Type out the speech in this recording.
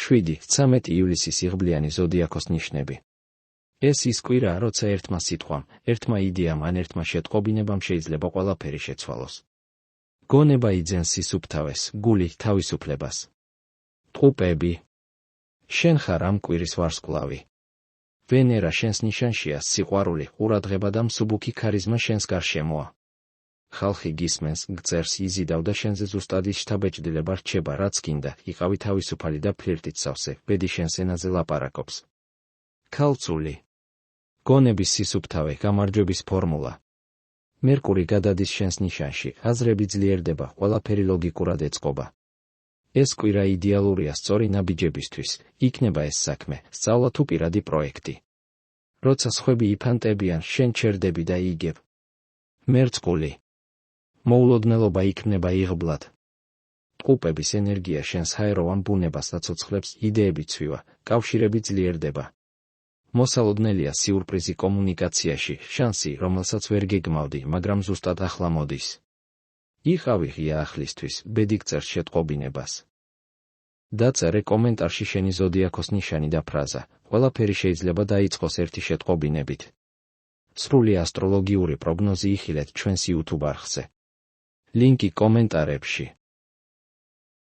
7-13 ივლისის იღბლიანი ზოდიაქოს ნიშნები. ეს ის კვირაა, როცა ერთმა სიტყვამ, ერთმა იდეამ ან ერთმა შეტყობინებამ შეიძლება ყველაფერი შეცვალოს. გონება იძენს სისუფთავეს, გული თავისუფლებას. ტყუპები. შენ ხარ ამ კვირის ვარსკვლავი. ვენერა შენს ნიშანშია, სიყვარული, ყურადღება და მსუბუქი ქარიზმა შენს გარშემოა. ხალხი გისმენს, გწერს, იზიდავ და შენზე ზუსტად ის შთაბეჭდილება რჩება, რაც გინდა, იყავი თავისუფალი და ფლირტით სავსე, ბედი შენს ენაზე ლაპარაკობს. ქალწული. გონების სისუფთავე, გამარჯვების ფორმულა. მერკური გადადის შენს ნიშანში, აზრები ძლიერდება, ყველაფერი ლოგიკურად ეწყობა. ეს კვირა იდეალურია სწორი ნაბიჯებისთვის, იქნება ეს საქმე, სწავლა თუ პირადი პროექტი. როცა სხვები იფანტებიან, შენ ჩერდები და იგებ. მერწყული. მოულოდნელობა იქმნება იღბლად. ტყუპების ენერგია შენს ჰაეროვან ბუნებას აცოცხლებს, იდეები ცვივა, კავშირები ძლიერდება. მოსალოდნელია სიურპრიზი კომუნიკაციაში, შანსი, რომელსაც ვერ გეგმავდი, მაგრამ ზუსტად ახლა მოდის. იყავი ღია აღლისთვის, ბედი გწერს შეტყობინებას. დაწერე კომენტარში შენი ზოდიაქოს ნიშანი და ფრაზა, ყველაფერი შეიძლება დაიწყოს ერთი შეტყობინებით. სრული ასტროლოგიური პროგნოზი იხილეთ ჩვენს YouTube არხზე. ლინკი კომენტარებში.